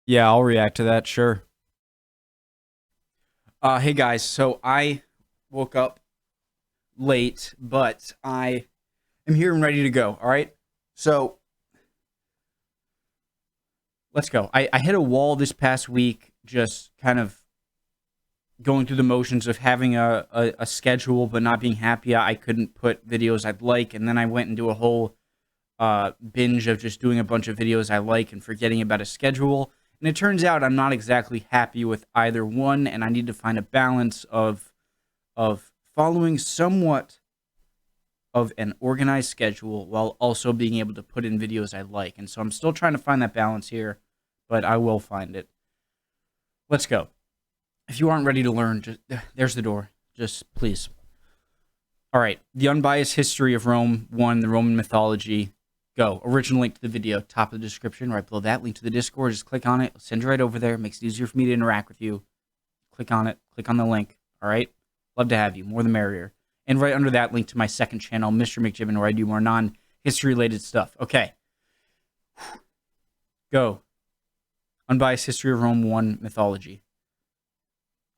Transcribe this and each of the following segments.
Yeah, I'll react to that, sure. Hey guys, so I woke up late, but I am here and ready to go. All right, so let's go. I hit a wall this past week, just kind of going through the motions of having a schedule, but not being happy. I couldn't put videos I'd like, and then I went and do a whole binge of just doing a bunch of videos I like and forgetting about a schedule. And it turns out I'm not exactly happy with either one, and I need to find a balance of following somewhat of an organized schedule while also being able to put in videos I like. And so I'm still trying to find that balance here, but I will find it. Let's go. If you aren't ready to learn, just there's the door. Just please. All right. The Unbiased History of Rome 1, the Roman Mythology. Go. Original link to the video, top of the description, right below that. Link to the Discord. Just click on it. I'll send you right over there. Makes it easier for me to interact with you. Click on it. Click on the link. All right? Love to have you. More the merrier. And right under that, link to my second channel, Mr. McJibbin, where I do more non-history related stuff. Okay. Go. Unbiased History of Rome 1, Mythology.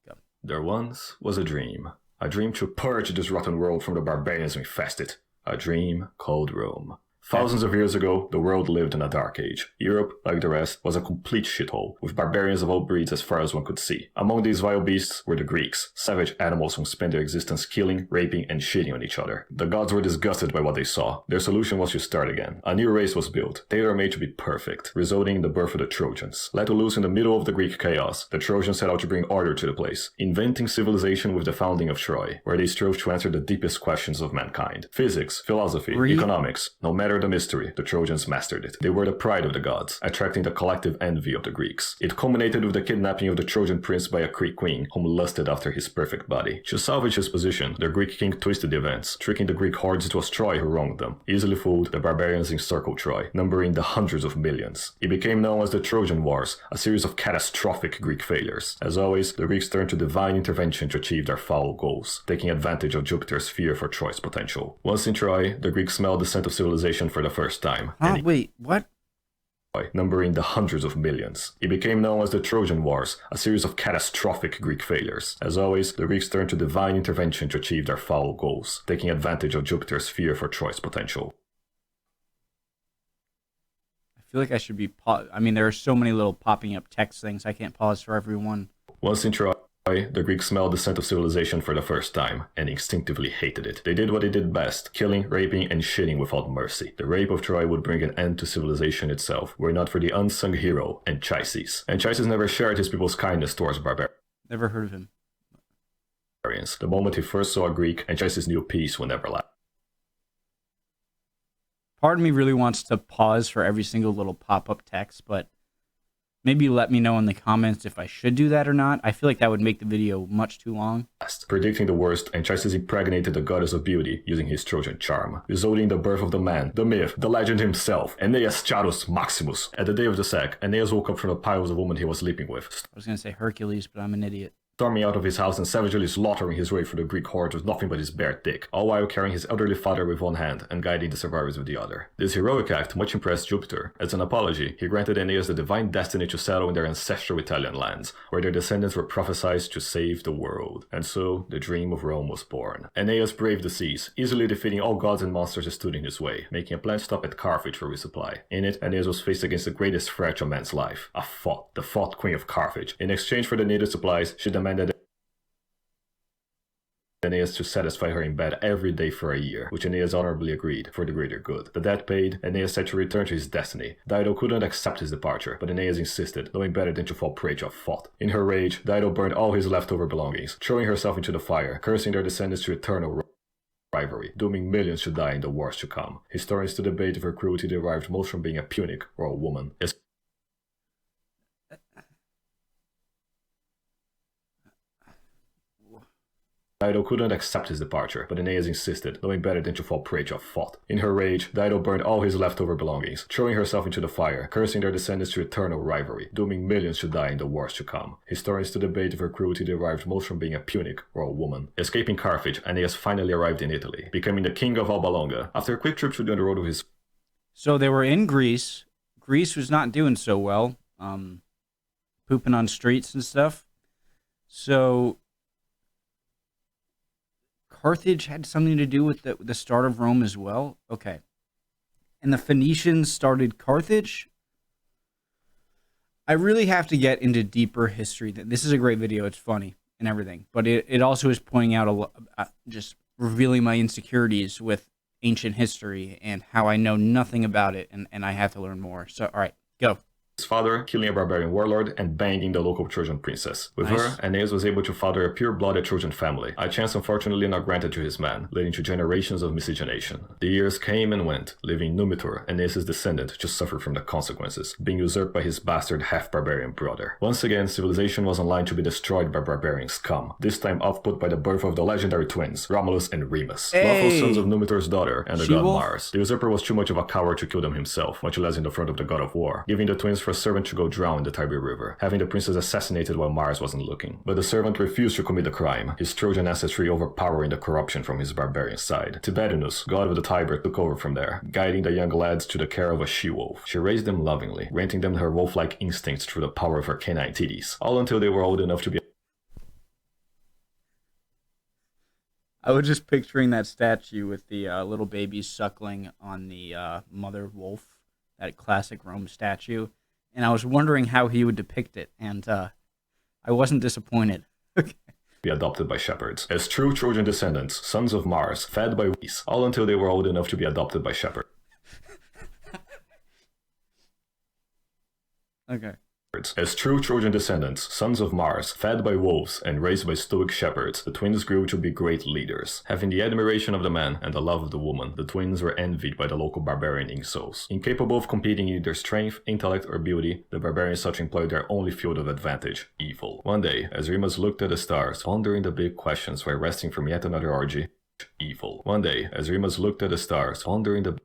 Go. There once was a dream to purge this rotten world from the barbarians who infest it, a dream called Rome. Thousands of years ago, the world lived in a dark age. Europe, like the rest, was a complete shithole, with barbarians of all breeds as far as one could see. Among these vile beasts were the Greeks, savage animals who spent their existence killing, raping, and shitting on each other. The gods were disgusted by what they saw. Their solution was to start again. A new race was built, tailor-made to be perfect, resulting in the birth of the Trojans. Let loose in the middle of the Greek chaos, the Trojans set out to bring order to the place, inventing civilization with the founding of Troy, where they strove to answer the deepest questions of mankind. Physics, philosophy, economics, no matter the mystery, the Trojans mastered it. They were the pride of the gods, attracting the collective envy of the Greeks. It culminated with the kidnapping of the Trojan prince by a Greek queen, whom lusted after his perfect body. To salvage his position, the Greek king twisted the events, tricking the Greek hordes it was Troy who wronged them. Easily fooled, the barbarians encircled Troy, numbering the hundreds of millions. It became known as the Trojan Wars, a series of catastrophic Greek failures. As always, the Greeks turned to divine intervention to achieve their foul goals, taking advantage of Jupiter's fear for Troy's potential. Once in Troy, the Greeks smelled the scent of civilization for the first time. Wait, what? Numbering the hundreds of millions. It became known as the Trojan Wars, a series of catastrophic Greek failures. As always, the Greeks turned to divine intervention to achieve their foul goals, taking advantage of Jupiter's fear for Troy's potential. I feel like I should be I mean, there are so many little popping up text things. I can't pause for everyone. Once in Troy, the Greeks smelled the scent of civilization for the first time, and instinctively hated it. They did what they did best, killing, raping, and shitting without mercy. The rape of Troy would bring an end to civilization itself, were it not for the unsung hero, Anchises. Anchises never shared his people's kindness towards barbarians. Never heard of him. The moment he first saw a Greek, Anchises knew peace would never last. Part of me really wants to pause for every single little pop-up text, but maybe let me know in the comments if I should do that or not. I feel like that would make the video much too long. Predicting the worst, Anchises impregnated the goddess of beauty using his Trojan charm, resulting in the birth of the man, the myth, the legend himself, Aeneas Charus Maximus. At the day of the sack, Aeneas woke up from the pile of the woman he was sleeping with. I was going to say Hercules, but I'm an idiot. Storming out of his house and savagely slaughtering his way through the Greek hordes with nothing but his bare dick, all while carrying his elderly father with one hand and guiding the survivors with the other. This heroic act much impressed Jupiter. As an apology, he granted Aeneas the divine destiny to settle in their ancestral Italian lands, where their descendants were prophesied to save the world. And so, the dream of Rome was born. Aeneas braved the seas, easily defeating all gods and monsters that stood in his way, making a planned stop at Carthage for resupply. In it, Aeneas was faced against the greatest threat to man's life, a thought, the thought queen of Carthage. In exchange for the needed supplies, she demanded Aeneas to satisfy her in bed every day for a year, which Aeneas honorably agreed, for the greater good. The debt paid, Aeneas set to return to his destiny. Dido couldn't accept his departure, but Aeneas insisted, knowing better than to fall prey to a thought. In her rage, Dido burned all his leftover belongings, throwing herself into the fire, cursing their descendants to eternal rivalry, dooming millions to die in the wars to come. Historians to debate if her cruelty derived most from being a Punic or a woman. Dido couldn't accept his departure, but Aeneas insisted, knowing better than to fall prey to a thought. In her rage, Dido burned all his leftover belongings, throwing herself into the fire, cursing their descendants to eternal rivalry, dooming millions to die in the wars to come. Historians to debate if her cruelty derived most from being a Punic or a woman. Escaping Carthage, Aeneas finally arrived in Italy, becoming the king of Alba Longa. After a quick trip through the road of his... So they were in Greece. Greece was not doing so well. pooping on streets and stuff. So Carthage had something to do with the start of Rome as well. Okay. And the Phoenicians started Carthage. I really have to get into deeper history. This is a great video. It's funny and everything, but it also is pointing out just revealing my insecurities with ancient history and how I know nothing about it, and I have to learn more. So, all right, go. His father, killing a barbarian warlord and banging the local Trojan princess. With her, Aeneas was able to father a pure-blooded Trojan family, a chance unfortunately not granted to his men, leading to generations of miscegenation. The years came and went, leaving Numitor, Aeneas' descendant, to suffer from the consequences, being usurped by his bastard half-barbarian brother. Once again, civilization was on line to be destroyed by barbarian scum, this time output by the birth of the legendary twins, Romulus and Remus, lawful sons of Numitor's daughter and the god Mars. The usurper was too much of a coward to kill them himself, much less in the front of the god of war, giving the twins for a servant to go drown in the Tiber River, having the princess assassinated while Mars wasn't looking. But the servant refused to commit the crime, his Trojan ancestry overpowering the corruption from his barbarian side. Tiberinus, god of the Tiber, took over from there, guiding the young lads to the care of a she-wolf. She raised them lovingly, granting them her wolf-like instincts through the power of her canine titties, all until they were old enough to be... I was just picturing that statue with the little babies suckling on the mother wolf, that classic Rome statue. And I was wondering how he would depict it, and I wasn't disappointed. Be adopted by shepherds. As true Trojan descendants, sons of Mars, fed by geese, all until they were old enough to be adopted by shepherds. Okay. As true Trojan descendants, sons of Mars, fed by wolves and raised by stoic shepherds, the twins grew to be great leaders. Having the admiration of the man and the love of the woman, the twins were envied by the local barbarian insoles. Incapable of competing in either strength, intellect, or beauty, the barbarians sought to employ their only field of advantage, evil. One day, as Remus looked at the stars, pondering the big questions while resting from yet another orgy, evil. One day, as Remus looked at the stars, pondering the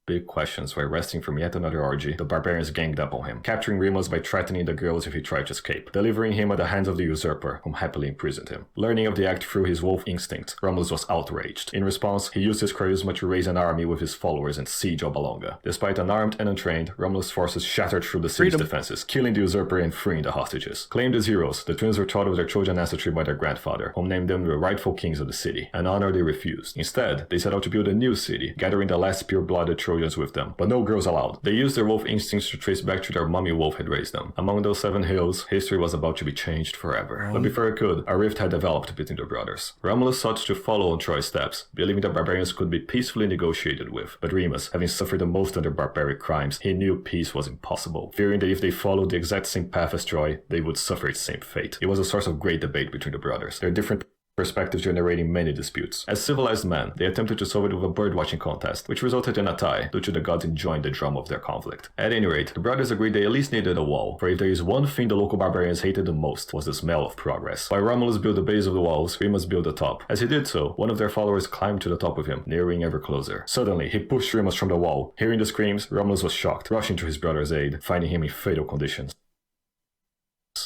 big questions while resting from yet another orgy, the barbarians ganged up on him, capturing Remus by threatening the girls if he tried to escape, delivering him at the hands of the usurper, whom happily imprisoned him. Learning of the act through his wolf instinct, Romulus was outraged. In response, he used his charisma to raise an army with his followers and siege Alba. Despite unarmed and untrained, Romulus' forces shattered through the city's defenses, killing the usurper and freeing the hostages. Claimed as heroes, the twins were taught of their Trojan ancestry by their grandfather, whom named them the rightful kings of the city, an honor they refused. Instead, they set out to build a new city, gathering the last pure-blooded Trojans with them, but no girls allowed. They used their wolf instincts to trace back to their mommy wolf had raised them. Among those 7 hills, history was about to be changed forever. But before it could, a rift had developed between the brothers. Romulus sought to follow on Troy's steps, believing the barbarians could be peacefully negotiated with. But Remus, having suffered the most under barbaric crimes, he knew peace was impossible, fearing that if they followed the exact same path as Troy, they would suffer its same fate. It was a source of great debate between the brothers. Their different perspectives generating many disputes. As civilized men, they attempted to solve it with a bird-watching contest, which resulted in a tie, due to the gods enjoying the drama of their conflict. At any rate, the brothers agreed they at least needed a wall, for if there is one thing the local barbarians hated the most, was the smell of progress. While Romulus built the base of the walls, Remus built the top. As he did so, one of their followers climbed to the top with him, nearing ever closer. Suddenly, he pushed Remus from the wall. Hearing the screams, Romulus was shocked, rushing to his brother's aid, finding him in fatal conditions.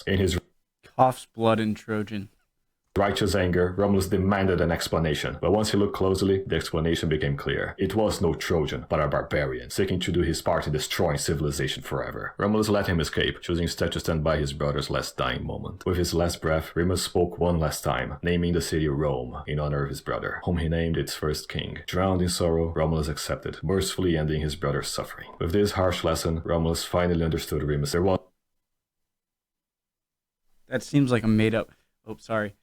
In his coughs blood in Trojan. Righteous anger, Romulus demanded an explanation, but once he looked closely, the explanation became clear. It was no Trojan, but a barbarian, seeking to do his part in destroying civilization forever. Romulus let him escape, choosing instead to stand by his brother's last dying moment. With his last breath, Remus spoke one last time, naming the city Rome, in honor of his brother, whom he named its first king. Drowned in sorrow, Romulus accepted, mercifully ending his brother's suffering. With this harsh lesson, Romulus finally understood Remus. There was... That seems like a made-up... Oh, sorry.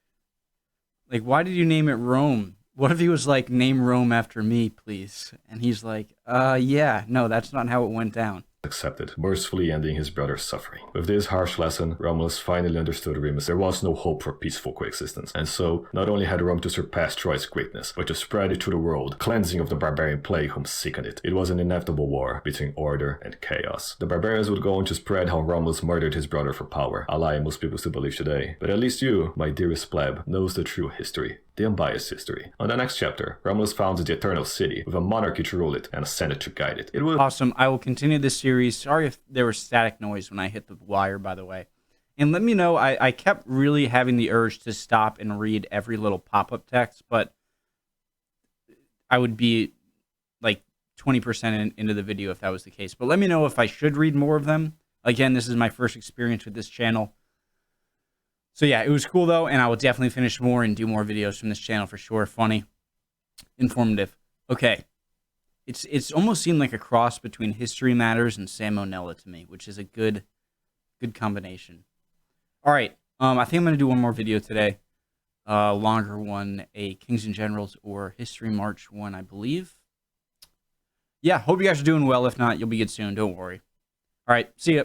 Like, why did you name it Rome? What if he was like, name Rome after me, please? And he's like, yeah, no, that's not how it went down. Accepted, mercifully ending his brother's suffering. With this harsh lesson, Romulus finally understood Remus. There was no hope for peaceful coexistence, and so, not only had Rome to surpass Troy's greatness, but to spread it to the world, cleansing of the barbarian plague whom sickened it. It was an inevitable war between order and chaos. The barbarians would go on to spread how Romulus murdered his brother for power, a lie most people still believe today. But at least you, my dearest pleb, knows the true history. The unbiased history. On the next chapter, Romulus founds the Eternal City, with a monarchy to rule it and a senate to guide it. It will... Awesome. I will continue this series. Sorry if there was static noise when I hit the wire, by the way. And let me know, I kept really having the urge to stop and read every little pop-up text, but I would be like 20% into the video if that was the case. But let me know if I should read more of them, Again, this is my first experience with this channel. So yeah, it was cool though, and I will definitely finish more and do more videos from this channel for sure. Funny, informative. Okay. It's almost seemed like a cross between History Matters and Salmonella to me, which is a good combination. All right, I think I'm gonna do one more video today, longer one, a Kings and Generals or History March one, I believe. Yeah, hope you guys are doing well. If not, you'll be good soon. Don't worry. All right, see ya.